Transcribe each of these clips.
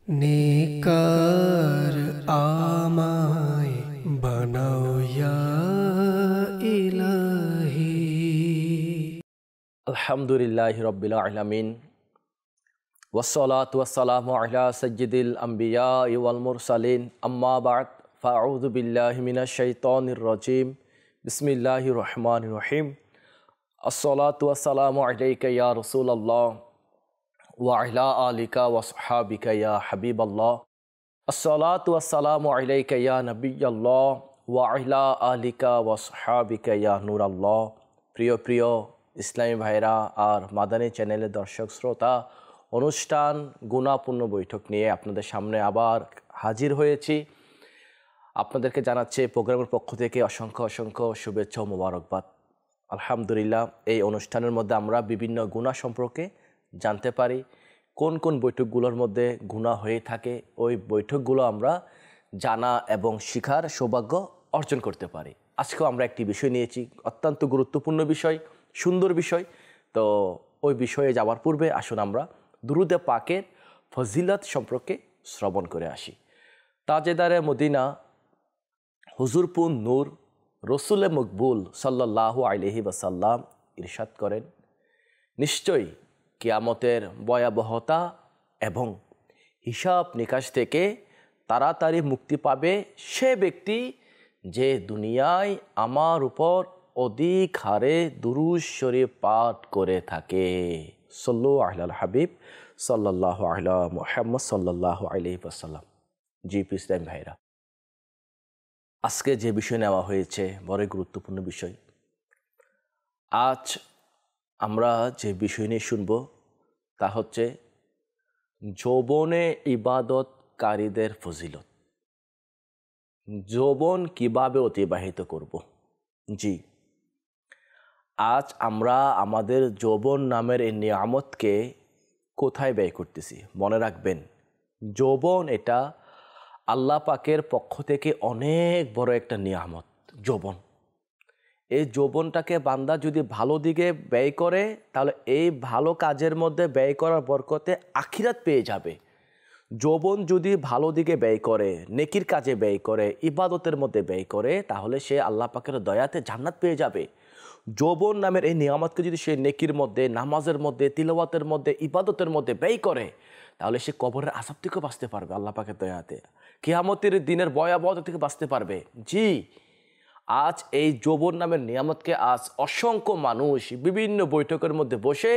নেকার আমায় বানাও ইয়া ইলাহি। আলহামদুলিল্লাহি রাব্বিল আলামিন ওয়াসসালাতু ওয়াসসালামু আলা সাইয়্যিদিল আমবিয়া ওয়াল মুরসালিন আম্মা বা'দ ফাআউযু বিল্লাহি মিনাশ শাইতানির রাজীম বিসমিল্লাহির রহমানির রহিম। আসসালাতু ওয়াসসালামু আলাইকা ইয়া রাসূলুল্লাহ ওয়া আলা আলিকা ওয়া আসহাবিকা ইয়া হাবিবাল্লাহ। আসসালাতু ওয়াসসালামু আলাইকা ইয়া নবিয়াল্লাহ ওয়া আলা আলিকা ওয়া আসহাবিকা ইয়া নূরাল্লাহ। প্রিয় প্রিয় ইসলামী ভাইরা আর মাদানী চ্যানেলের দর্শক শ্রোতা, অনুষ্ঠান গুণাপূর্ণ বৈঠক নিয়ে আপনাদের সামনে আবার হাজির হয়েছি। আপনাদেরকে জানাচ্ছে প্রোগ্রামের পক্ষ থেকে অসংখ্য অসংখ্য শুভেচ্ছা ও মোবারকবাদ। আলহামদুলিল্লাহ, এই অনুষ্ঠানের মধ্যে আমরা বিভিন্ন গুনাহ সম্পর্কে জানতে পারি। কোন কোন বৈঠকগুলোর মধ্যে গুনাহ হয়ে থাকে, ওই বৈঠকগুলো আমরা জানা এবং শিখার সৌভাগ্য অর্জন করতে পারি। আজকেও আমরা একটি বিষয় নিয়েছি, অত্যন্ত গুরুত্বপূর্ণ বিষয়, সুন্দর বিষয়। তো ওই বিষয়ে যাওয়ার পূর্বে আসুন আমরা দুরুদে পাকের ফজিলত সম্পর্কে শ্রবণ করে আসি। তাজেদারে মদিনা হুজুরপুর নূর রসুলে মকবুল সাল্লাল্লাহু আলাইহি ওয়াসাল্লাম ইরশাদ করেন, নিশ্চয়ই কিয়ামতের ভয়াবহতা এবং হিসাব নিকাশ থেকে তাড়াতাড়ি মুক্তি পাবে সে ব্যক্তি যে দুনিয়ায় আমার উপর অধিক হারে দুরূদ শরীফ পাঠ করে থাকে। সাল্লু আলাল হাবিব সাল্লাল্লাহু আলা মুহাম্মদ সাল্লাল্লাহু আলাইহি ওয়াসাল্লাম। জি ইসলাম ভাইরা, আজকে যে বিষয় নেওয়া হয়েছে বড়ই গুরুত্বপূর্ণ বিষয়। আজ আমরা যে বিষয় নিয়ে শুনব তা হচ্ছে যৌবনে ইবাদতকারীদের ফজিলত। যৌবন কিভাবে অতিবাহিত করব? জি, আজ আমরা আমাদের যৌবন নামের এই নিয়ামতকে কোথায় ব্যয় করতেছি? মনে রাখবেন, যৌবন এটা আল্লাহ পাকের পক্ষ থেকে অনেক বড় একটা নিয়ামত। যৌবন, এই যৌবনটাকে বান্দা যদি ভালো দিকে ব্যয় করে তাহলে এই ভালো কাজের মধ্যে ব্যয় করার বরকতে আখিরাত পেয়ে যাবে। যৌবন যদি ভালো দিকে ব্যয় করে, নেকির কাজে ব্যয় করে, ইবাদতের মধ্যে ব্যয় করে, তাহলে সে আল্লাহ পাকের দয়াতে জান্নাত পেয়ে যাবে। যৌবন নামের এই নিয়ামতকে যদি সে নেকির মধ্যে, নামাজের মধ্যে, তিলাওয়াতের মধ্যে, ইবাদতের মধ্যে ব্যয় করে, তাহলে সে কবরের আযাব থেকেও বাঁচতে পারবে আল্লাহ পাকের দয়াতে, কিয়ামতের দিনের ভয়াবহতা থেকে বাঁচতে পারবে। জি, আজ এই যৌবন নামের নিয়ামতকে আজ অসংখ্য মানুষ বিভিন্ন বৈঠকের মধ্যে বসে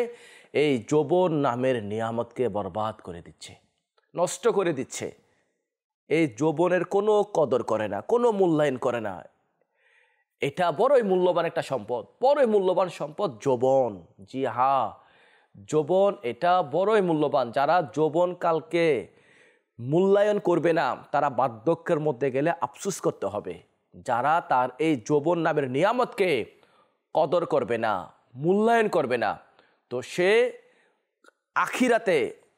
এই যৌবন নামের নিয়ামতকে বরবাদ করে দিচ্ছে, নষ্ট করে দিচ্ছে। এই যৌবনের কোনো কদর করে না, কোনো মূল্যায়ন করে না। এটা বড়ই মূল্যবান একটা সম্পদ, বড়ই মূল্যবান সম্পদ যৌবন। জি হ্যাঁ, যৌবন এটা বড়ই মূল্যবান। যারা যৌবনকালকে মূল্যায়ন করবে না, তারা বার্ধক্যের মধ্যে গেলে আফসোস করতে হবে। যারা তার এই যৌবন নামের নিয়ামতকে কদর করবে না, মূল্যায়ন করবে না, তো সে আখিরাতে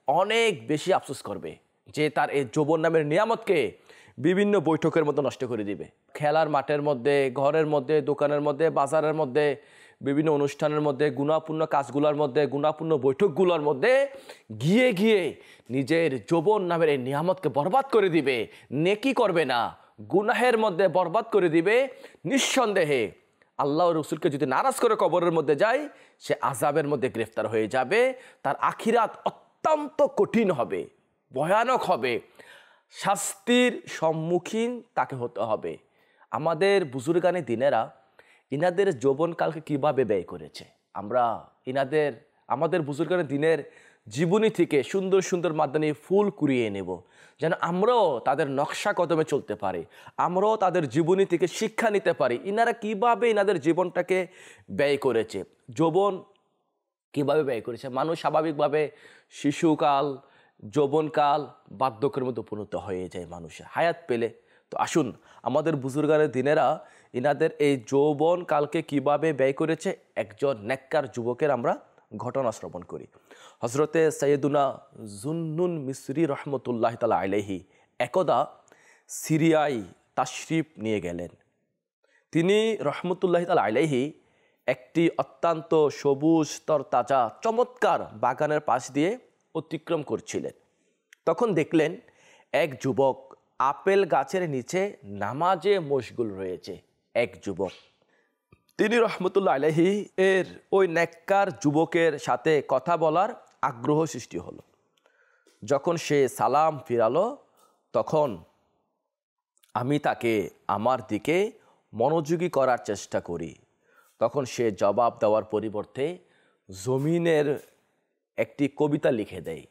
অনেক বেশি আফসোস করবে যে তার এই যৌবন নামের নিয়ামতকে বিভিন্ন বৈঠকের মধ্যে নষ্ট করে দিবে। খেলার মাঠের মধ্যে, ঘরের মধ্যে, দোকানের মধ্যে, বাজারের মধ্যে, বিভিন্ন অনুষ্ঠানের মধ্যে, গুণাপূর্ণ কাজগুলোর মধ্যে, গুণাপূর্ণ বৈঠকগুলোর মধ্যে গিয়ে গিয়ে নিজের যৌবন নামের এই নিয়ামতকে বরবাদ করে দিবে। নেকি করবে না, গুনাহের মধ্যে বরবাদ করে দিবে। নিঃসন্দেহে আল্লাহ রসুলকে যদি নারাজ করে কবরের মধ্যে যায়, সে আযাবের মধ্যে গ্রেফতার হয়ে যাবে। তার আখিরাত অত্যন্ত কঠিন হবে, ভয়ানক হবে, শাস্তির সম্মুখীন তাকে হতে হবে। আমাদের বুজুর্গানে দিনেরা ইনাদের যৌবনকালকে কিভাবে ব্যয় করেছে, আমরা আমাদের বুজুর্গানে দিনের জীবনী থেকে সুন্দর সুন্দর মাদানী ফুল কুড়িয়ে নেব, যেন আমরাও তাদের নকশা কদমে চলতে পারি, আমরাও তাদের জীবনী থেকে শিক্ষা নিতে পারি। ইনারা কিভাবে ইনাদের জীবনটাকে ব্যয় করেছে, যৌবন কিভাবে ব্যয় করেছে। মানুষ স্বাভাবিকভাবে শিশুকাল, যৌবনকাল, বার্ধক্যের মধ্যে উপনীত হয়ে যায় মানুষের হায়াত পেলে। তো আসুন আমাদের বুজুর্গানের দিনেরা ইনাদের এই যৌবন কালকে কিভাবে ব্যয় করেছে একজন নেককার যুবকের আমরা ঘটনা শ্রবণ করি। হজরতে সৈয়দুনা জুন্নুন মিসরি রহমতুল্লাহ তাআলা আলাইহি একদা সিরিয়ায় তাশরিফ নিয়ে গেলেন। তিনি রহমতুল্লাহ তাআলা আলাইহি একটি অত্যন্ত সবুজ তরতাজা চমৎকার বাগানের পাশ দিয়ে অতিক্রম করছিলেন। তখন দেখলেন এক যুবক আপেল গাছের নিচে নামাজে মশগুল রয়েছে। এক যুবক, তিনি রহমতুল্লাহ আলাইহি এর ওই নেককার যুবকের সাথে কথা বলার আগ্রহ সৃষ্টি হলো। যখন সে সালাম ফিরালো তখন আমি তাকে আমার দিকে মনোযোগী করার চেষ্টা করি। তখন সে জবাব দেওয়ার পরিবর্তে জমিনের একটি কবিতা লিখে দেয়,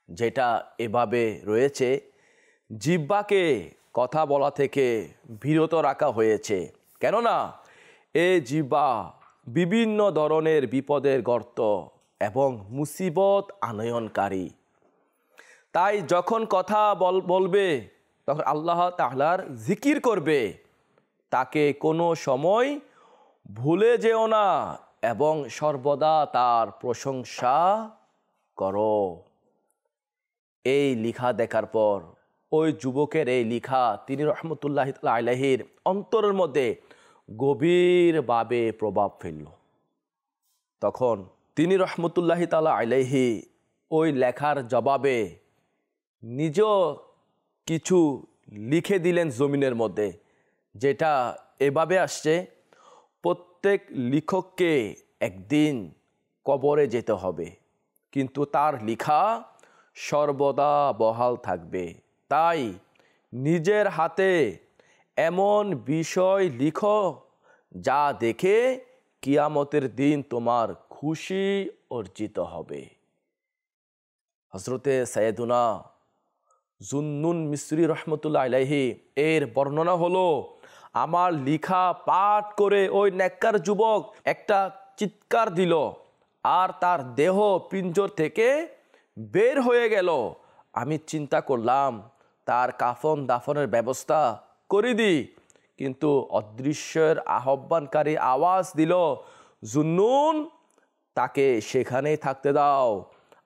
যেটা এভাবে রয়েছে: জিহ্বাকে কথা বলা থেকে বিরত রাখা হয়েছে, কেননা এ জিহ্বা বিভিন্ন ধরনের বিপদের গর্ত এবং মুসিবত আনয়নকারী। তাই যখন কথা বলবে তখন আল্লাহ তাআলার জিকির করবে, তাকে কোনো সময় ভুলে যেও না এবং সর্বদা তার প্রশংসা করো। এই লিখা দেখার পর ওই যুবকের এই লিখা তিনি রহমতুল্লাহ আলাইহির অন্তরের মধ্যে গভীরভাবে প্রভাব ফেলল। তখন তিনি রহমতুল্লাহ তাআলা আলাইহি ওই লেখার জবাবে নিজেও কিছু লিখে দিলেন জমিনের মধ্যে, যেটা এভাবে আসছে: প্রত্যেক লেখককে একদিন কবরে যেতে হবে, কিন্তু তার লেখা সর্বদা বহাল থাকবে। তাই নিজের হাতে এমন বিষয় লিখো যা দেখে কিয়ামতের দিন তোমার খুশি অর্জিত হবে। হযরতে সাইয়েদুনা জুন্নুন মিসরি রহমতুল্লাহ আলাইহি এর বর্ণনা হলো, আমার লিখা পাঠ করে ওই নেককার যুবক একটা চিৎকার দিল আর তার দেহ পিঞ্জর থেকে বের হয়ে গেল। আমি চিন্তা করলাম তার কাফন দাফনের ব্যবস্থা করে দিই, কিন্তু অদৃশ্যের আহ্বানকারী আওয়াজ দিল, জুন্নুন, তাকে সেখানেই থাকতে দাও।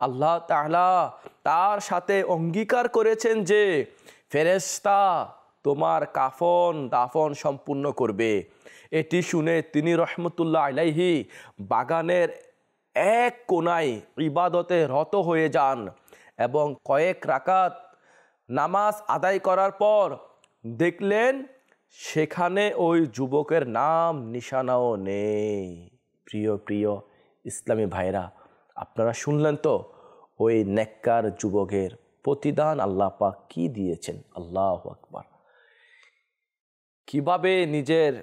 আল্লাহ তাআলা তার সাথে অঙ্গীকার করেছেন যে ফেরেশতা তোমার কাফন দাফন সম্পূর্ণ করবে। এটি শুনে তিনি রহমতুল্লাহ আলাইহি বাগানের এক কোনায় ইবাদতে রত হয়ে যান এবং কয়েক রাকাত নামাজ আদায় করার পর দেখলেন সেখানে ওই যুবকের নাম নিশানাও নেই। প্রিয় ইসলামী ভাইরা, আপনারা শুনলেন তো ওই নেককার যুবকের প্রতিদান আল্লাহ পাক কি দিয়েছেন। আল্লাহু আকবার। কিভাবে নিজের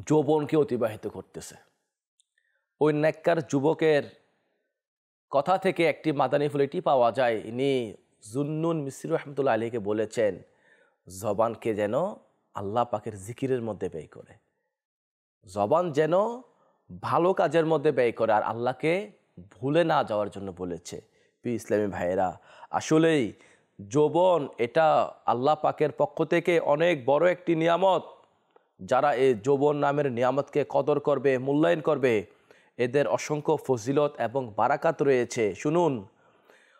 যৌবনকে অতিবাহিত করতেছে। ওই নেককার যুবকের কথা থেকে একটি মাদানী ফুল এটি পাওয়া যায়, ইনি জুন্নুন মিসরি রহমতুল্লাহ আলাইহিকে বলেছেন জবানকে যেন আল্লাহ পাকের জিকিরের মধ্যে ব্যয় করে, জবান যেন ভালো কাজের মধ্যে ব্যয় করে, আর আল্লাহকে ভুলে না যাওয়ার জন্য বলেছে। প্রিয় ইসলামী ভাইয়েরা, আসলেই যৌবন এটা আল্লাহ পাকের পক্ষ থেকে অনেক বড় একটি নিয়ামত। যারা এই যৌবন নামের নিয়ামতকে কদর করবে, মূল্যায়ন করবে, এদের অসংখ্য ফজিলত এবং বারাকাত রয়েছে। শুনুন,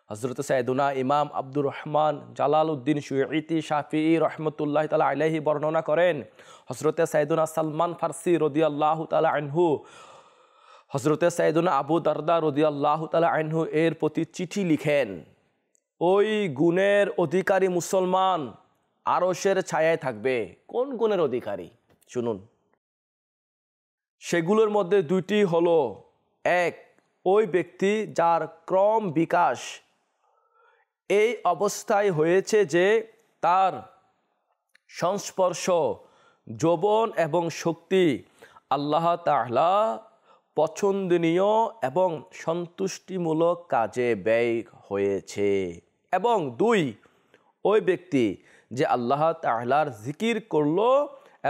হযরত সাইয়েদুনা ইমাম আব্দুর রহমান জালালউদ্দিন শুয়ুতি শাফিঈ রহমতুল্লাহ তাআলা আলাইহি বর্ণনা করেন, হযরত সাইয়েদুনা সালমান ফারসি রাদিয়াল্লাহু তাআলা আনহু, হযরত সাইয়েদুনা আবু দারদা রাদিয়াল্লাহু তাআলা আনহু এর প্রতি চিঠি লিখেন, ওই গুণের অধিকারী মুসলমান আরশের ছায়ায় থাকবে। কোন গুণের অধিকারী? শুনুন, সেগুলোর মধ্যে দুইটি হলো, এক, ওই ব্যক্তি যার ক্রম বিকাশ এই অবস্থায় হয়েছে যে তার সংস্পর্শ, যৌবন এবং শক্তি আল্লাহ তাআলা পছন্দনীয় এবং সন্তুষ্টিমূলক কাজে ব্যয় হয়েছে। এবং দুই, ওই ব্যক্তি যে আল্লাহ তাআলার জিকির করলো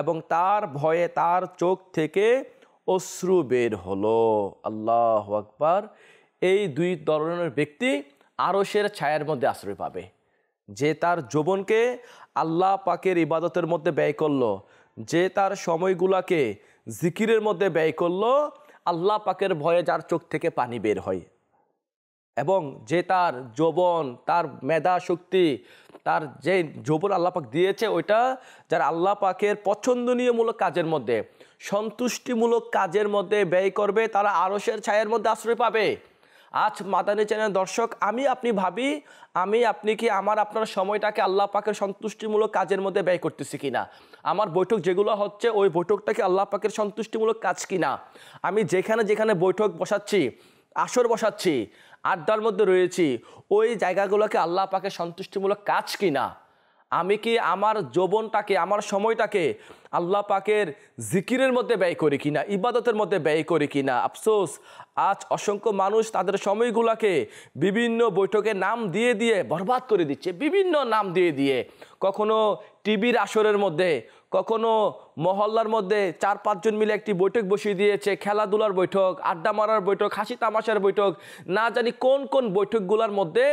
এবং তার ভয়ে তার চোখ থেকে অশ্রু বের হলো। আল্লাহু আকবার। এই দুই ধরনের ব্যক্তি আরশের ছায়ার মধ্যে আশ্রয় পাবে। যে তার যৌবনকে আল্লাহ পাকের ইবাদতের মধ্যে ব্যয় করলো, যে তার সময়গুলোকে জিকিরের মধ্যে ব্যয় করলো, আল্লাহ পাকের ভয়ে যার চোখ থেকে পানি বের হয়, এবং যে তার যৌবন, তার মেধা শক্তি, তার যে যৌবন আল্লাহ পাক দিয়েছে ওইটা যারা আল্লাহ পাকের পছন্দনীয়মূলক কাজের মধ্যে, সন্তুষ্টিমূলক কাজের মধ্যে ব্যয় করবে, তারা আরশের ছায়ার মধ্যে আশ্রয় পাবে। আজ মাদানী চ্যানেল দর্শক, আমি আপনি ভাবি আপনি কি আপনার সময়টাকে আল্লাহ পাকের সন্তুষ্টিমূলক কাজের মধ্যে ব্যয় করতেছি কিনা, আমার বৈঠক যেগুলো হচ্ছে ওই বৈঠকটাকে আল্লাহ পাকের সন্তুষ্টিমূলক কাজ কিনা, আমি যেখানে যেখানে বৈঠক বসাচ্ছি, আসর বসাচ্ছি, আড্ডার মধ্যে রয়েছি, ওই জায়গাগুলোকে আল্লাহ পাকের সন্তুষ্টিমূলক কাজ কিনা, আমি কি আমার যৌবনটাকে, আমার সময়টাকে আল্লাহ পাকের জিকিরের মধ্যে ব্যয় করি কিনা, ইবাদতের মধ্যে ব্যয় করি কিনা। আফসোস, আজ অসংখ্য মানুষ তাদের সময়গুলোকে বিভিন্ন বৈঠকে নাম দিয়ে দিয়ে বরবাদ করে দিচ্ছে, বিভিন্ন নাম দিয়ে দিয়ে। কখনো টিভির আসরের মধ্যে, কখনো মহল্লার মধ্যে 4-5 জন মিলে একটি বৈঠক বসিয়ে দিয়েছে, খেলাধুলার বৈঠক, আড্ডা মারার বৈঠক, হাসি তামাশার বৈঠক, না জানি কোন কোন বৈঠকগুলোর মধ্যে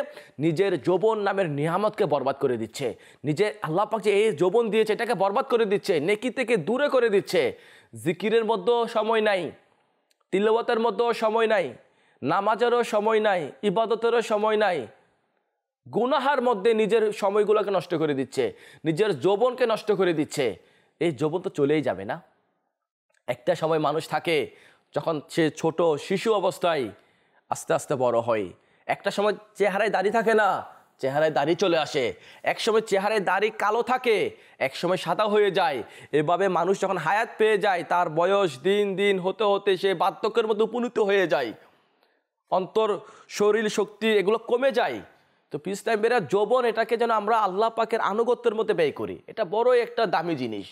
নিজের যৌবন নামের নিয়ামতকে বরবাদ করে দিচ্ছে। নিজে আল্লাহ পাক যে এই যৌবন দিয়েছে এটাকে বরবাদ করে দিচ্ছে, নেকি থেকে দূরে করে দিচ্ছে। জিকিরের মধ্যেও সময় নাই, তিলাওয়াতের মধ্যেও সময় নাই, নামাজেরও সময় নাই, ইবাদতেরও সময় নাই, গুনাহার মধ্যে নিজের সময়গুলোকে নষ্ট করে দিচ্ছে, নিজের যৌবনকে নষ্ট করে দিচ্ছে। এই যৌবন তো চলেই যাবে না। একটা সময় মানুষ থাকে যখন সে ছোট শিশু অবস্থায় আস্তে আস্তে বড় হয়, একটা সময় চেহারায় দাড়ি থাকে না, চেহারায় দাড়ি চলে আসে, এক সময় চেহারায় দাড়ি কালো থাকে, এক সময় সাদা হয়ে যায়। এভাবে মানুষ যখন হায়াত পেয়ে যায়, তার বয়স দিন দিন হতে হতে সে বার্ধক্যের মধ্যে উপনীত হয়ে যায়, অন্তর শরীর শক্তি এগুলো কমে যায়। তো পিস টাইম বেরা যৌবন, এটাকে যেন আমরা আল্লাহ পাকের আনুগত্যের মধ্যে ব্যয় করি, এটা বড়ই একটা দামি জিনিস।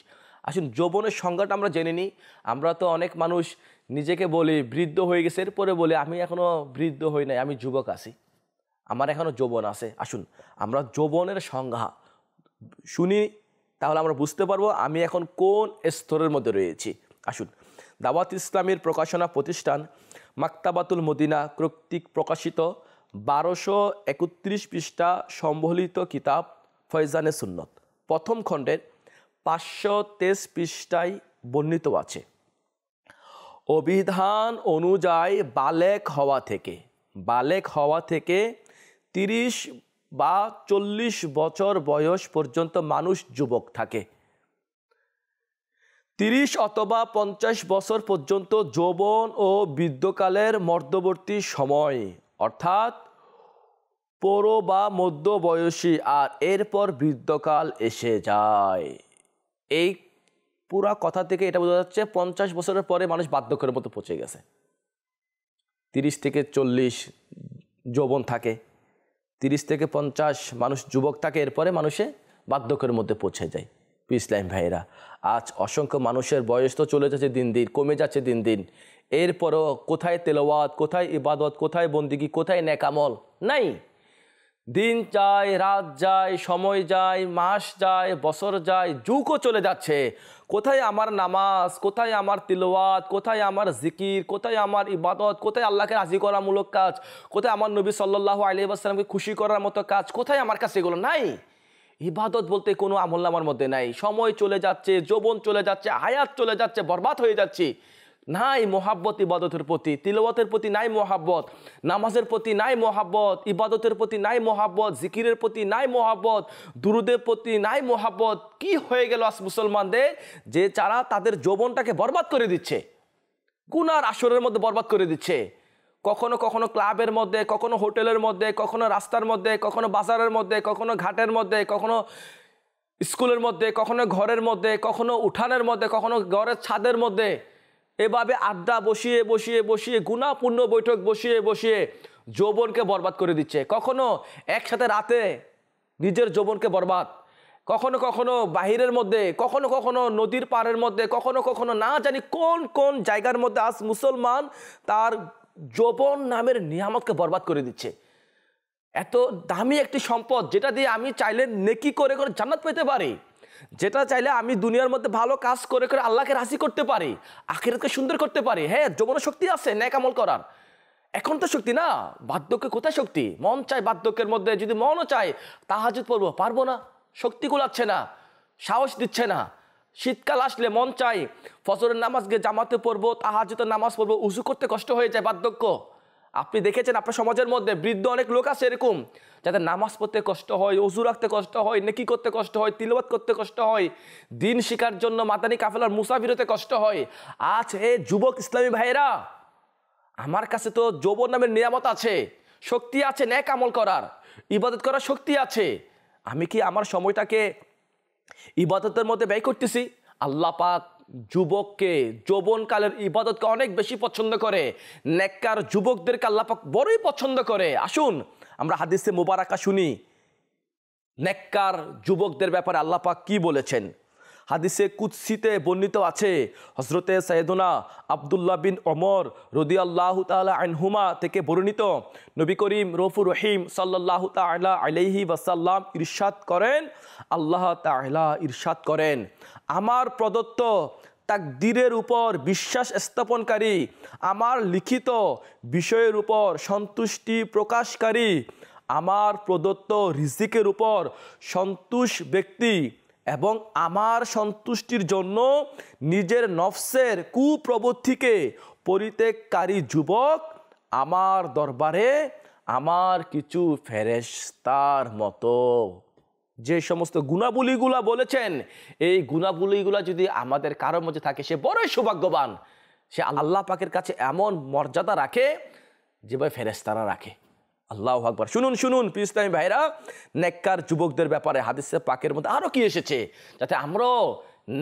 আসুন যৌবনের সংজ্ঞাটা আমরা জেনে নিই। আমরা তো অনেক মানুষ নিজেকে বলি বৃদ্ধ হয়ে গেছে, এরপরে বলে আমি এখনও বৃদ্ধ হই নাই, আমি যুবক আছি, আমার এখনও যৌবন আছে। আসুন আমরা যৌবনের সংজ্ঞা শুনি, তাহলে আমরা বুঝতে পারবো আমি এখন কোন স্তরের মধ্যে রয়েছি। আসুন, দাওয়াত ইসলামের প্রকাশনা প্রতিষ্ঠান মাকতাবাতুল মদিনা কর্তৃক প্রকাশিত 1231 পৃষ্ঠা সম্বলিত কিতাব ফয়জানে সুন্নত প্রথম খণ্ডের 523 পৃষ্ঠায় বর্ণিত আছে, অভিধান অনুযায়ী বালেক হওয়া থেকে 30 বা 40 বছর বয়স পর্যন্ত মানুষ যুবক থাকে। 30 অথবা 50 বছর পর্যন্ত যৌবন ও বৃদ্ধকালের মধ্যবর্তী সময়, অর্থাৎ পৌর বা মধ্য বয়সী, আর এরপর বৃদ্ধকাল এসে যায়। এই পুরা কথা থেকে এটা বোঝা যাচ্ছে 50 বছরের পরে মানুষ বার্ধক্যের মতো পৌঁছে গেছে। 30 থেকে 40 যৌবন থাকে, 30 থেকে 50 মানুষ যুবক থাকে, এরপরে মানুষে বার্ধক্যের মধ্যে পৌঁছে যায়। ইসলাম ভাইরা, আজ অসংখ্য মানুষের বয়স তো চলে যাচ্ছে দিন দিন, কমে যাচ্ছে দিন দিন, এরপরও কোথায় তেলাওয়াত, কোথায় ইবাদত, কোথায় বন্দিগি, কোথায় নেকামল নাই। দিন যায়, রাত যায়, সময় যায়, মাস যায়, বছর যায়, যুগও চলে যাচ্ছে। কোথায় আমার নামাজ, কোথায় আমার তিলাওয়াত, কোথায় আমার জিকির, কোথায় আমার ইবাদত, কোথায় আল্লাহকে রাজি করামূলক কাজ, কোথায় আমার নবী সাল্লাল্লাহু আলাইহি ওয়াসাল্লামকে খুশি করার মতো কাজ, কোথায় আমার কাছে এগুলো নাই। ইবাদত বলতে কোনো আমল আমার মধ্যে নাই। সময় চলে যাচ্ছে, যৌবন চলে যাচ্ছে, হায়াত চলে যাচ্ছে, বরবাদ হয়ে যাচ্ছে। নাই মোহাব্বত ইবাদতের প্রতি, তিলাওয়াতের প্রতি নাই মোহাব্বত, নামাজের প্রতি নাই মোহাব্বত, ইবাদতের প্রতি নাই মোহাব্বত, জিকিরের প্রতি নাই মোহাব্বত, দুরুদের প্রতি নাই মোহাব্বত। কি হয়ে গেল আজ মুসলমানদের, যে যারা তাদের যৌবনটাকে বরবাদ করে দিচ্ছে, গুনার আসরের মধ্যে বরবাদ করে দিচ্ছে। কখনো কখনো ক্লাবের মধ্যে, কখনো হোটেলের মধ্যে, কখনো রাস্তার মধ্যে, কখনো বাজারের মধ্যে, কখনো ঘাটের মধ্যে, কখনো স্কুলের মধ্যে, কখনো ঘরের মধ্যে, কখনো উঠানের মধ্যে, কখনো ঘরের ছাদের মধ্যে, এভাবে আড্ডা বসিয়ে বসিয়ে বসিয়ে, গুনাহপূর্ণ বৈঠক বসিয়ে বসিয়ে যৌবনকে বরবাদ করে দিচ্ছে। কখনো একসাথে রাতে নিজের যৌবনকে বরবাদ, কখনো কখনো বাহিরের মধ্যে, কখনো কখনো নদীর পাড়ের মধ্যে, কখনো কখনো না জানি কোন কোন জায়গার মধ্যে আজ মুসলমান তার যৌবন নামের নিয়ামতকে বরবাদ করে দিচ্ছে। এত দামি একটি সম্পদ, যেটা দিয়ে আমি চাইলে নেকি করে করে জান্নাত পেতে পারি, যেটা চাইলে আমি দুনিয়ার মধ্যে ভালো কাজ করে করে আল্লাহকে রাজি করতে পারি, আখিরাতকে সুন্দর করতে পারি। হ্যাঁ, যৌবনের শক্তি আছে নেক আমল করার, এখন তো শক্তি না। বার্ধক্যে কোথায় শক্তি? মন চায় বার্ধক্যের মধ্যে, যদি মনও চায় তাহাজ্জুদ পড়বো, পারবো না, শক্তি কুলাচ্ছে না, সাহস দিচ্ছে না। শীতকাল আসলে মন চাই ফজরের নামাজ গিয়ে জামাতে পড়বো, তাহাজ্জুদের নামাজ পড়বো, উজু করতে কষ্ট হয়ে যায়। বার্ধক্য, আপনি দেখেছেন আপনার সমাজের মধ্যে বৃদ্ধ অনেক লোক আছে এরকম, যাদের নামাজ পড়তে কষ্ট হয়, উজু রাখতে কষ্ট হয়, নেকি করতে কষ্ট হয়, তিলাওয়াত করতে কষ্ট হয়, দিন শিখার জন্য মাদানী কাফেলার মুসাফির হতে কষ্ট হয়। আজ হে যুবক ইসলামী ভাইরা, আমার কাছে তো যৌবন নামের নিয়ামত আছে, শক্তি আছে নেক আমল করার, ইবাদত করার শক্তি আছে। আমি কি আমার সময়টাকে ইবাদতের মধ্যে ব্যয় করতেছি? আল্লাহ পাক যুবককে, যৌবনকালের ইবাদতকে অনেক বেশি পছন্দ করে। নেককার যুবকদেরকে আল্লাহ পাক বড়ই পছন্দ করে। আসুন আমরা হাদিসে মুবারাকা শুনি নেককার যুবকদের ব্যাপারে আল্লাহ পাক কি বলেছেন। হাদিসে কুদসিতে বর্ণিত আছে, হযরতে সাইয়েদুনা আব্দুল্লাহ বিন ওমর রাদিয়াল্লাহু তাআলা আনহুমা থেকে বর্ণিত, নবী করিম রউফুর রহিম সাল্লাল্লাহু তাআলা আলাইহি ওয়াসাল্লাম ইরশাদ করেন, আল্লাহ তাআলা ইরশাদ করেন, আমার প্রদত্ত তাকদীরের উপর বিশ্বাস স্থাপনকারী, আমার লিখিত বিষয়ের উপর সন্তুষ্টি প্রকাশকারী, আমার প্রদত্ত রিজিকের উপর সন্তুষ ব্যক্তি এবং আমার সন্তুষ্টির জন্য নিজের নফসের কুপ্রবৃত্তিকে পরিত্যাগকারী যুবক আমার দরবারে আমার কিছু ফেরেশতার মতো। যে সমস্ত গুণাবলীগুলা বলেছেন, এই গুণাবলীগুলা যদি আমাদের কারোর মধ্যে থাকে, সে বড়ই সৌভাগ্যবান। সে আল্লাহ পাকের কাছে এমন মর্যাদা রাখে যেভাবে ফেরেশতারা রাখে। আল্লাহু আকবার। শুনুন শুনুন ইসলামী ভাইরা, নেককার যুবকদের ব্যাপারে হাদিসে পাকের মধ্যে আরো কি এসেছে, যাতে আমরাও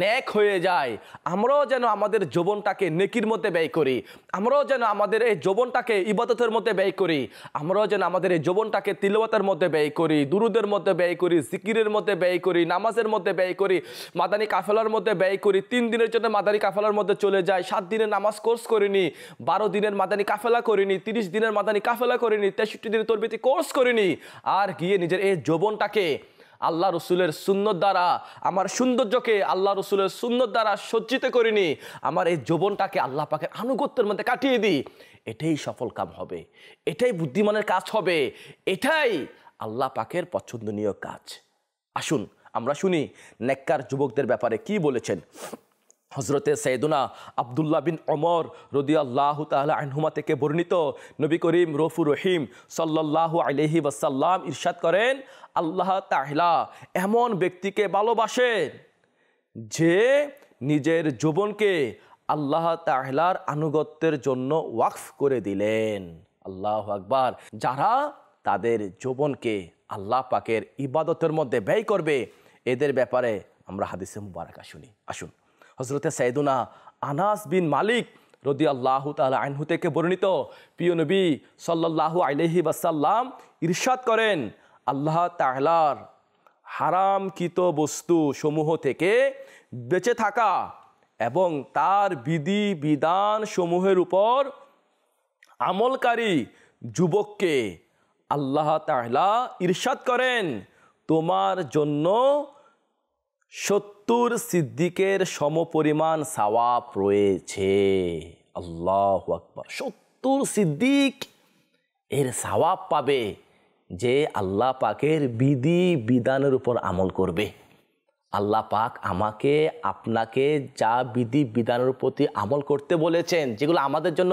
নেক হয়ে যায়, আমরাও যেন আমাদের যৌবনটাকে নেকির মধ্যে ব্যয় করি, আমরাও যেন আমাদের এই যৌবনটাকে ইবাদতের মধ্যে ব্যয় করি, আমরাও যেন আমাদের এই যৌবনটাকে তিলাওয়াতের মধ্যে ব্যয় করি, দুরুদের মধ্যে ব্যয় করি, জিকিরের মধ্যে ব্যয় করি, নামাজের মধ্যে ব্যয় করি, মাদানী কাফেলার মধ্যে ব্যয় করি। 3 দিনের জন্য মাদানী কাফেলার মধ্যে চলে যায়, 7 দিনের নামাজ কোর্স করিনি, 12 দিনের মাদানী কাফেলা করিনি, 30 দিনের মাদানী কাফেলা করিনি, 63 দিনের তরবিতি কোর্স করিনি, আর গিয়ে নিজের এই যৌবনটাকে আল্লাহ রসুলের সুন্নত দ্বারা, আমার সৌন্দর্যকে আল্লাহ রসুলের সুন্নত দ্বারা সজ্জিত করিনি, আমার এই যৌবনটাকে আল্লাহ পাকের আনুগত্যের মধ্যে কাটিয়ে দিই। এটাই সফল কাম হবে, এটাই বুদ্ধিমানের কাজ হবে, এটাই আল্লাহ পাকের পছন্দনীয় কাজ। আসুন আমরা শুনি নেককার যুবকদের ব্যাপারে কি বলেছেন। হযরতে সাইয়েদুনা আব্দুল্লাহ বিন ওমর রাদিয়াল্লাহু তাআলা আনহুমা থেকে বর্ণিত, নবী করিম রউফুর রহিম সাল্লাল্লাহু আলাইহি ওয়াসাল্লাম ইরশাদ করেন, আল্লাহ তাআলা এমন ব্যক্তিকে ভালোবাসেন যে নিজের যৌবনকে আল্লাহ তাআলার আনুগত্যের জন্য ওয়াকফ করে দিলেন। আল্লাহু আকবার। যারা তাদের যৌবনকে আল্লাহ পাকের ইবাদতের মধ্যে ব্যয় করবে, এদের ব্যাপারে আমরা হাদিসে মুবারাকা শুনি। আসুন হযরতে সাইয়েদুনা আনাস বিন মালিক রাদিয়াল্লাহু তাআলা আনহু থেকে বর্ণিত, প্রিয় নবী সাল্লাল্লাহু আলাইহি ওয়াসাল্লাম ইরশাদ করেন, আল্লাহ তাআলার হারামকৃত বস্তু সমূহ থেকে বেঁচে থাকা এবং তার বিধি বিধান সমূহের উপর আমলকারী যুবককে আল্লাহ তাআলা ইরশাদ করেন, তোমার জন্য 70 সিদ্দিকের সমপরিমাণ সওয়াব রয়েছে। আল্লাহু আকবার। 70 সিদ্দিক এর সওয়াব পাবে যে আল্লাহ পাকের বিধি বিধানের উপর আমল করবে। আল্লাহ পাক আমাকে আপনাকে যা বিধি বিধানের প্রতি আমল করতে বলেছেন, যেগুলো আমাদের জন্য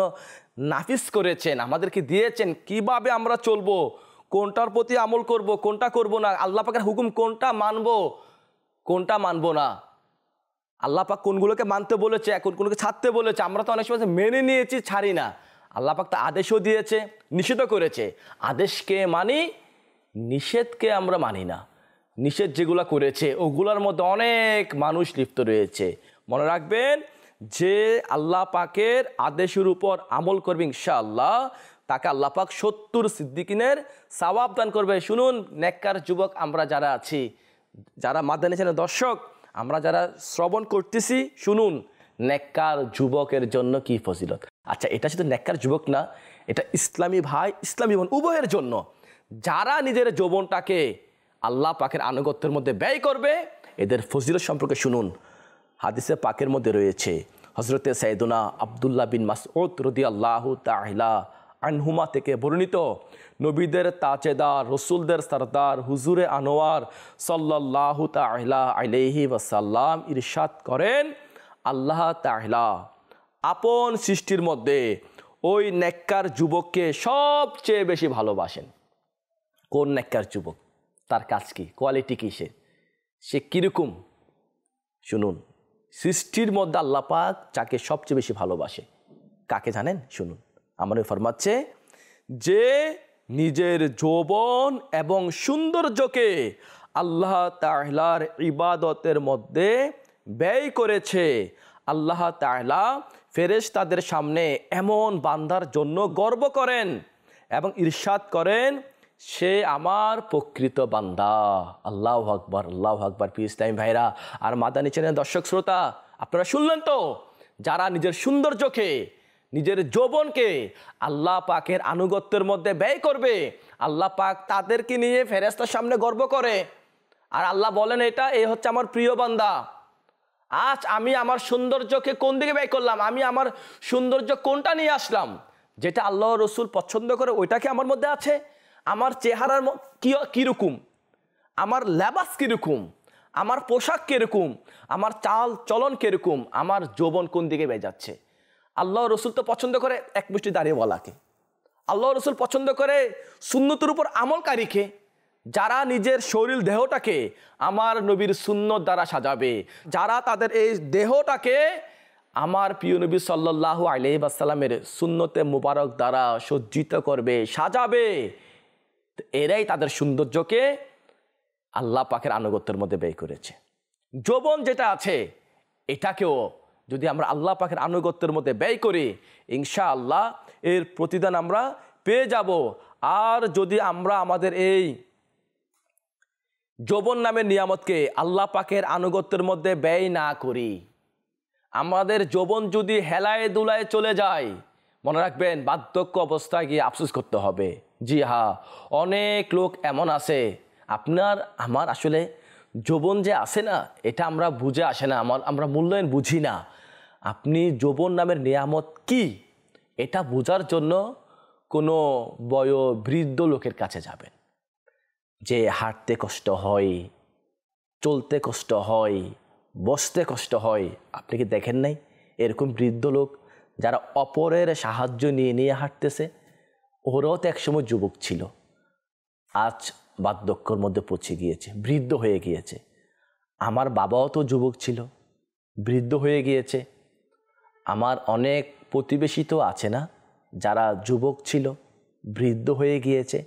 নাফিস করেছেন, আমাদেরকে দিয়েছেন, কিভাবে আমরা চলবো, কোনটার প্রতি আমল করব, কোনটা করব না, আল্লাহ পাকের হুকুম কোনটা মানব, কোনটা মানব না, আল্লাহ পাক কোনগুলোকে মানতে বলেছে, কোনগুলোকে ছাড়তে বলেছে, আমরা তো অনেক সময় মেনে নিয়েছি, ছাড়ি না। আল্লাহ পাক তো আদেশও দিয়েছে, নিষেধও করেছে। আদেশকে মানি, নিষেধকে আমরা মানি না। নিষেধ যেগুলো করেছে ওগুলোর মধ্যে অনেক মানুষ লিপ্ত রয়েছে। মনে রাখবেন, যে আল্লাহ পাকের আদেশের উপর আমল করবে ইনশাআল্লাহ, তাকে আল্লাহ পাক 70 সিদ্দিকিনের সওয়াব দান করবে। শুনুন নেককার যুবক আমরা যারা আছি, যারা মাদানী চ্যানেলের দর্শক, আমরা যারা শ্রবণ করতেছি, শুনুন নেককার যুবকের জন্য কি ফজিলত। আচ্ছা, এটা শুধু নেককার যুবক না, এটা ইসলামী ভাই, ইসলামী বোন উভয়ের জন্য। যারা নিজের যৌবনটাকে আল্লাহ পাকের আনুগত্যের মধ্যে ব্যয় করবে, এদের ফজিলত সম্পর্কে শুনুন। হাদিসে পাকের মধ্যে রয়েছে, হযরতে সাইয়েদুনা আব্দুল্লাহ বিন মাসউদ রাদিয়াল্লাহু তাআলা আনহুমা থেকে বর্ণিত, নবীদের তাজেদার, রসুলদের সরদার, হুজুরে আনোয়ার সাল্লাল্লাহু তাআলা আলাইহি ওয়াসাল্লাম ইরশাদ করেন, আল্লাহ তাআলা আপন সৃষ্টির মধ্যে ওই নেককার যুবককে সবচেয়ে বেশি ভালোবাসেন। কোন নেককার যুবক, তার কাজ কি, কোয়ালিটি কি, সে কিরকম? শুনুন, সৃষ্টির মধ্যে আল্লাহ পাক যাকে সবচেয়ে বেশি ভালোবাসে, কাকে জানেন? শুনুন, আমার ফরমাচ্ছে যে নিজের যৌবন এবং সৌন্দর্যকে আল্লাহ তাআলার ইবাদতের মধ্যে ব্যয় করেছে, আল্লাহ তাআলা ফেরেশতাদের সামনে এমন বান্দার জন্য গর্ব করেন এবং ইরশাদ করেন, সে আমার প্রকৃত বান্দা। আল্লাহু আকবার, আল্লাহু আকবার। পিস টাইম ভাইরা আর মাদানী চ্যানেলের দর্শক শ্রোতা, আপনারা শুনলেন তো, যারা নিজের সৌন্দর্যকে, নিজের যৌবনকে আল্লাহ পাকের আনুগত্যের মধ্যে ব্যয় করবে, আল্লাহ পাক তাদেরকে নিয়ে ফেরেশতার সামনে গর্ব করে। আর আল্লাহ বলেন, এই হচ্ছে আমার প্রিয় বান্দা। আজ আমি আমার সৌন্দর্যকে কোন দিকে ব্যয় করলাম, আমি আমার সৌন্দর্য কোনটা নিয়ে আসলাম, যেটা আল্লাহ রসুল পছন্দ করে ওইটাকে আমার মধ্যে আছে। আমার চেহারার কীরকম, আমার লেবাস কীরকম, আমার পোশাক কীরকম, আমার চাল চলন কীরকম, আমার যৌবন কোন দিকে বেয়ে যাচ্ছে। আল্লাহ রসুল তো পছন্দ করে এক মুষ্টি দাঁড়িয়ে বলাকে। আল্লাহ রসুল পছন্দ করে সুন্নতের উপর আমলকারীকে, যারা নিজের শরীর দেহটাকে আমার নবীর সুন্নত দ্বারা সাজাবে, যারা তাদের এই দেহটাকে আমার প্রিয় নবী সাল্লাল্লাহু আলাইহি ওয়াসাল্লামের সুন্নতে মুবারক দ্বারা সজ্জিত করবে, সাজাবে, এরাই তাদের সৌন্দর্যকে আল্লাহ পাকের আনুগত্যের মধ্যে ব্যয় করেছে। যৌবন যেটা আছে, এটাকেও যদি আমরা আল্লাহ পাকের আনুগত্যের মধ্যে ব্যয় করি, ইনশাআল্লাহ এর প্রতিদান আমরা পেয়ে যাব। আর যদি আমরা আমাদের এই যৌবন নামের নিয়ামতকে আল্লাহ পাকের আনুগত্যের মধ্যে ব্যয় না করি, আমাদের যৌবন যদি হেলায় দুলায় চলে যায়, মনে রাখবেন বার্ধক্য অবস্থায় গিয়ে আফসোস করতে হবে। জি হ্যাঁ, অনেক লোক এমন আছে, আপনার আমার আসলে যৌবন যে আসে না, এটা আমরা বুঝে আসে না, আমরা মূল্যায়ন বুঝি না। আপনি যৌবন নামের নিয়ামত কি, এটা বোঝার জন্য কোনো বৃদ্ধ লোকের কাছে যাবেন, যে হাঁটতে কষ্ট হয়, চলতে কষ্ট হয়, বসতে কষ্ট হয়। আপনি কি দেখেন নাই এরকম বৃদ্ধ লোক যারা অপরের সাহায্য নিয়ে নিয়ে হাঁটতেছে? ওরাও তো একসময় যুবক ছিল, আজ বার্ধক্যের মধ্যে পৌঁছে গিয়েছে, বৃদ্ধ হয়ে গিয়েছে। আমার বাবাও তো যুবক ছিল, বৃদ্ধ হয়ে গিয়েছে। আমার অনেক প্রতিবেশী তো আছে না, যারা যুবক ছিল, বৃদ্ধ হয়ে গিয়েছে।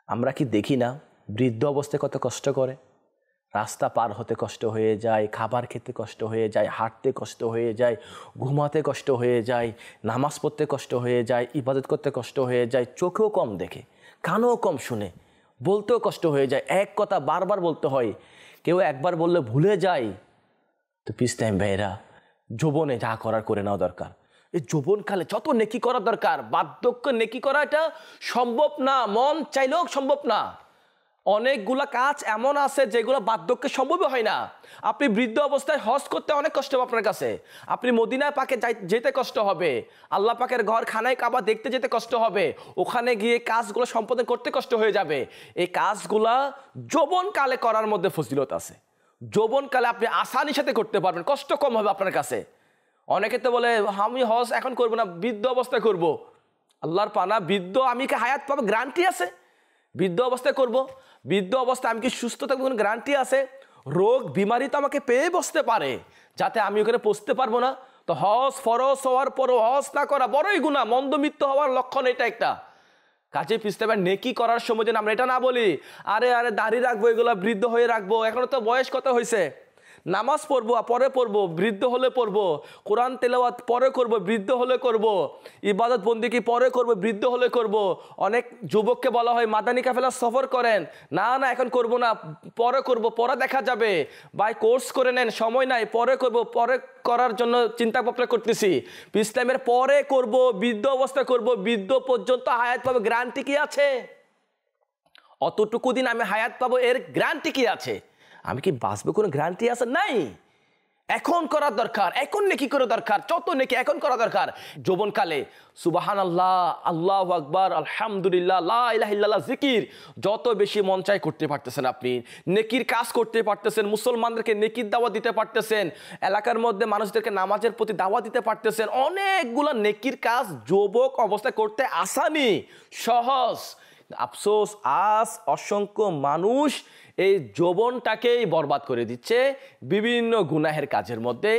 আমরা কি দেখি না বৃদ্ধ অবস্থায় কত কষ্ট করে? রাস্তা পার হতে কষ্ট হয়ে যায়, খাবার খেতে কষ্ট হয়ে যায়, হাঁটতে কষ্ট হয়ে যায়, ঘুমাতে কষ্ট হয়ে যায়, নামাজ পড়তে কষ্ট হয়ে যায়, ইবাদত করতে কষ্ট হয়ে যায়। চোখেও কম দেখে, কানও কম শুনে, বলতেও কষ্ট হয়ে যায়, এক কথা বারবার বলতে হয়, কেউ একবার বললে ভুলে যায়। তো পিস টাইম ভাইরা, যৌবনে যা করার করে নেওয়া দরকার। এই যৌবনকালে যত নেকি করা দরকার, বার্ধক্য নেকি করা এটা সম্ভব না, মন চাইলেও সম্ভব না। অনেকগুলা কাজ এমন আছে যেগুলো বার্ধক্যে সম্ভবই হয় না। আপনি বৃদ্ধ অবস্থায় হজ করতে অনেক কষ্ট হবে আপনার কাছে, আপনি মদিনায় পাকে যেতে কষ্ট হবে, আল্লাহ পাকের ঘর খানায় কাবা দেখতে যেতে কষ্ট হবে, ওখানে গিয়ে কাজগুলো সম্পাদন করতে কষ্ট হয়ে যাবে। এই কাজগুলা যৌবনকালে করার মধ্যে ফজিলত আছে। যৌবনকালে আপনি আসানির সাথে করতে পারবেন, কষ্ট কম হবে আপনার কাছে। অনেকে তো বলে আমি হজ এখন করবো না, বৃদ্ধ অবস্থায় করব। আল্লাহর পানা, বৃদ্ধ আমি কি হায়াত পাবো গ্যারান্টি আছে? বৃদ্ধ অবস্থায় করব, বৃদ্ধ অবস্থায় আমি কি সুস্থ থাকবো কোনো গ্যারান্টি আছে? রোগ বিমারি তো আমাকে পেয়ে বসতে পারে, যাতে আমি ওখানে পৌঁছতে পারবো না। তো হজ ফরজ হওয়ার পরও হজ না করা বড়ই গুনাহ, মন্দ মৃত্যু হওয়ার লক্ষণ এটা একটা। কাজে পিছতে পারে নেকি করার সময় যেন আমরা এটা না বলি আরে দাড়ি রাখবো, এগুলো বৃদ্ধ হয়ে রাখবো, এখনো তো বয়স কত হয়েছে, নামাজ পড়বো পরে পড়বো, বৃদ্ধ হলে পড়বো, কোরআন তেলাওয়াত পরে করবো, বৃদ্ধ হলে করবো, ইবাদত বন্দিকি পরে করবো, বৃদ্ধ হলে করবো। অনেক যুবককে বলা হয় মাদানী কাফেলা সফর করেন, না এখন করবো না, পরে করবো, পরে দেখা যাবে, ভাই কোর্স করে নেন, সময় নাই, পরে করবো, পরে করার জন্য চিন্তা ভাবনা করতেছি। ইসলামের পরে করবো, বৃদ্ধ অবস্থা করবো, বৃদ্ধ পর্যন্ত হায়াত পাবো, গ্যারান্টি কি আছে? অতটুকু দিন আমি হায়াত পাবো, এর গ্যারান্টি কি আছে? আমি কি বাঁচবো, কোনো গ্যারান্টি আছে? নাই। এখন করা দরকার, এখন নেকি করে দরকার, যত নেকি এখন করা দরকার। যৌবনকালে সুবহানাল্লাহ, আল্লাহু আকবার, আলহামদুলিল্লাহ, লা ইলাহা ইল্লাল্লাহ জিকির যত বেশি মন চায় করতে পারতেছেন, আপনি নেকির কাজ করতে পারতেছেন, মুসলমানদেরকে নেকির দাওয়াত দিতে পারতেছেন, এলাকার মধ্যে মানুষদেরকে নামাজের প্রতি দাওয়াত দিতে পারতেছেন। অনেকগুলো নেকির কাজ যুবক অবস্থায় করতে আসানি, সহজ। আফসোস, আজ অসংখ্য মানুষ এই যৌবনটাকেই বরবাদ করে দিচ্ছে বিভিন্ন গুনাহের কাজের মধ্যে,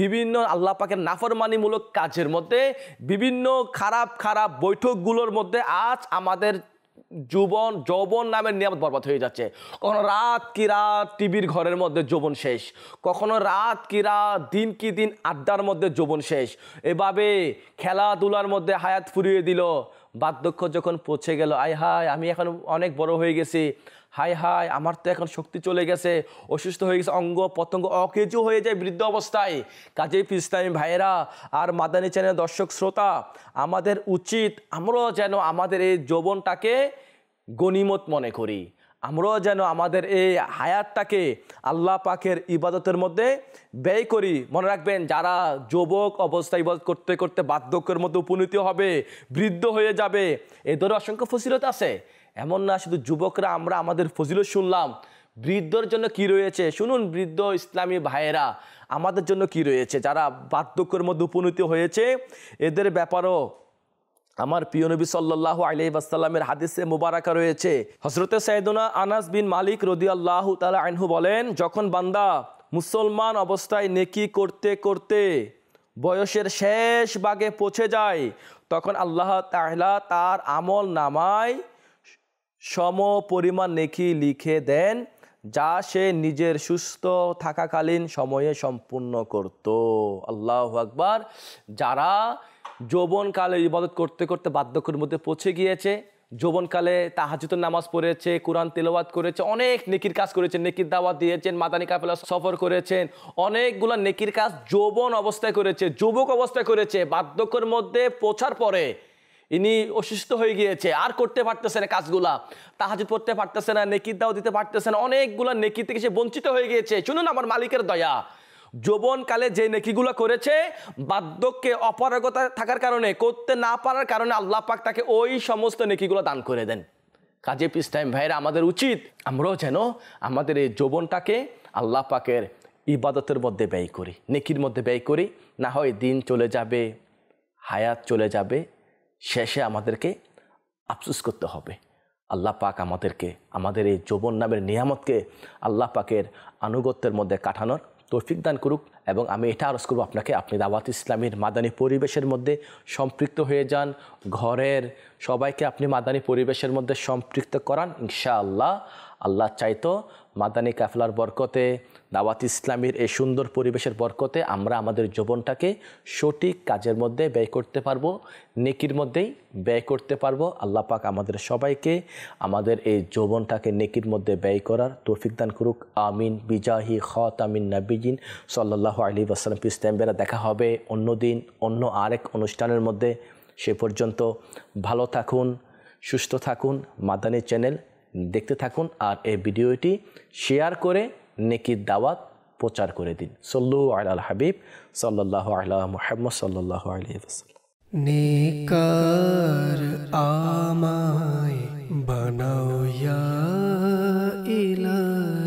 বিভিন্ন আল্লাহ পাকের নাফরমানিমূলক কাজের মধ্যে, বিভিন্ন খারাপ খারাপ বৈঠকগুলোর মধ্যে আজ আমাদের যৌবন নামের নিয়ামত বরবাদ হয়ে যাচ্ছে। কখনো রাত কি রাত টিভির ঘরের মধ্যে যৌবন শেষ, কখনো রাত কি রাত দিন কি দিন আড্ডার মধ্যে যৌবন শেষ, এভাবে খেলাধুলার মধ্যে হায়াত ফুরিয়ে দিল। বার্ধক্য যখন পৌঁছে গেল, আয় হায় আমি এখন অনেক বড় হয়ে গেছি, হায় হায় আমার তো এখন শক্তি চলে গেছে, অসুস্থ হয়ে গেছে, অঙ্গ প্রত্যঙ্গ অকেজো হয়ে যায় বৃদ্ধ অবস্থায়। কাজেই ইসলামী ভাইয়েরা আর মাদানী চ্যানেল দর্শক শ্রোতা, আমাদের উচিত আমরাও যেন আমাদের এই যৌবনটাকে গনিমত মনে করি, আমরাও যেন আমাদের এই হায়াতটাকে আল্লাহ পাকের ইবাদতের মধ্যে ব্যয় করি। মনে রাখবেন, যারা যুবক অবস্থায় ইবাদত করতে করতে বার্ধক্যের মধ্যে উপনীত হবে, বৃদ্ধ হয়ে যাবে, এদের অসংখ্য ফজিলত আছে। এমন না শুধু যুবকরা আমরা আমাদের ফজিলত শুনলাম, বৃদ্ধর জন্য কি রয়েছে শুনুন। বৃদ্ধ ইসলামী ভাইয়েরা আমাদের জন্য কি রয়েছে, যারা বার্ধক্যের মধ্যে উপনীত হয়েছে, এদের ব্যাপারও আমার প্রিয় নবী সাল্লাল্লাহু আলাইহি ওয়াসাল্লামের হাদিসে মুবারাকা রয়েছে। হযরতে সাইয়েদুনা আনাস বিন মালিক রাদিয়াল্লাহু তাআলা আনহু বলেন, যখন বান্দা মুসলমান অবস্থায় নেকি করতে করতে বয়সের শেষ ভাগে পৌঁছে যায়, তখন আল্লাহ তাআলা তার আমল নামায় সম পরিমাণ নেকি লিখে দেন, যা সে নিজের সুস্থ থাকাকালীন সময়ে সম্পূর্ণ করত। আল্লাহু আকবার। যারা যৌবনকালে ইবাদত করতে করতে বার্ধক্যের মধ্যে পৌঁছে গিয়েছে, যৌবনকালে তাহাজ্জুদের নামাজ পড়েছে, কোরআন তেলাওয়াত করেছে, অনেক নেকির কাজ করেছেন, নেকির দাওয়াত দিয়েছেন, মাদানী কাফেলা সফর করেছেন, অনেকগুলো নেকির কাজ যৌবন অবস্থায় করেছে, যুবক অবস্থায় করেছে। বার্ধক্যের মধ্যে পৌঁছার পরে ইনি অসুস্থ হয়ে গিয়েছে, আর করতে পারতেছে না কাজগুলা, তাহাজ্জুদ পড়তে পারতেছে না, নেকির দাওয়াত দিতে পারতেছে না, অনেকগুলা নেকি থেকে সে বঞ্চিত হয়ে গিয়েছে। শুনুন আমার মালিকের দয়া, যৌবনকালে যে নেকিগুলো করেছে, বার্ধক্যে অপারগতা থাকার কারণে, করতে না পারার কারণে আল্লাহ পাক তাকে ওই সমস্ত নেকিগুলো দান করে দেন। কাজে পিস টাইম ভাইয়েরা আমাদের উচিত আমরাও যেন আমাদের এই যৌবনটাকে আল্লাহ পাকের ইবাদতের মধ্যে ব্যয় করি, নেকির মধ্যে ব্যয় করি। না হয় দিন চলে যাবে, হায়াত চলে যাবে, শেষে আমাদেরকে আফসোস করতে হবে। আল্লাহ পাক আমাদেরকে আমাদের এই যৌবন নামের নিয়ামতকে আল্লাহ পাকের আনুগত্যের মধ্যে কাটানোর তৌফিক দান করুক। এবং আমি এটা আরজ করব আপনাকে, আপনি দাওয়াত ইসলামীর মাদানী পরিবেশের মধ্যে সম্পৃক্ত হয়ে যান, ঘরের সবাইকে আপনি মাদানী পরিবেশের মধ্যে সম্পৃক্ত করান। ইনশাআল্লাহ আল্লাহ চাইতো মাদানী কাফেলার বরকতে, দাওয়াত ইসলামীর এই সুন্দর পরিবেশের বরকতে আমরা আমাদের যৌবনটাকে সঠিক কাজের মধ্যে ব্যয় করতে পারবো, নেকির মধ্যেই ব্যয় করতে পারবো। আল্লাহ পাক আমাদের সবাইকে আমাদের এই যৌবনটাকে নেকির মধ্যে ব্যয় করার তৌফিক দান করুক। আমিন বিজাহি খাতামিন নাবিয়িন সাল্লাল্লাহু আলাইহি ওয়াসাল্লাম। পিস টাইম ভাইয়েরা দেখা হবে অন্য দিন অন্য আরেক অনুষ্ঠানের মধ্যে। সে পর্যন্ত ভালো থাকুন, সুস্থ থাকুন, মাদানী চ্যানেল দেখতে থাকুন, আর এই ভিডিওটি শেয়ার করে নেকির দাওয়াত প্রচার করে দিন। সল্লু আলাল হাবিব সাল্লাল্লাহু আলা মুহাম্মদ সাল্লাল্লাহু আলাইহি ওয়াসাল্লাম। নেকার আমায় বানাও ইয়া ইলাহি।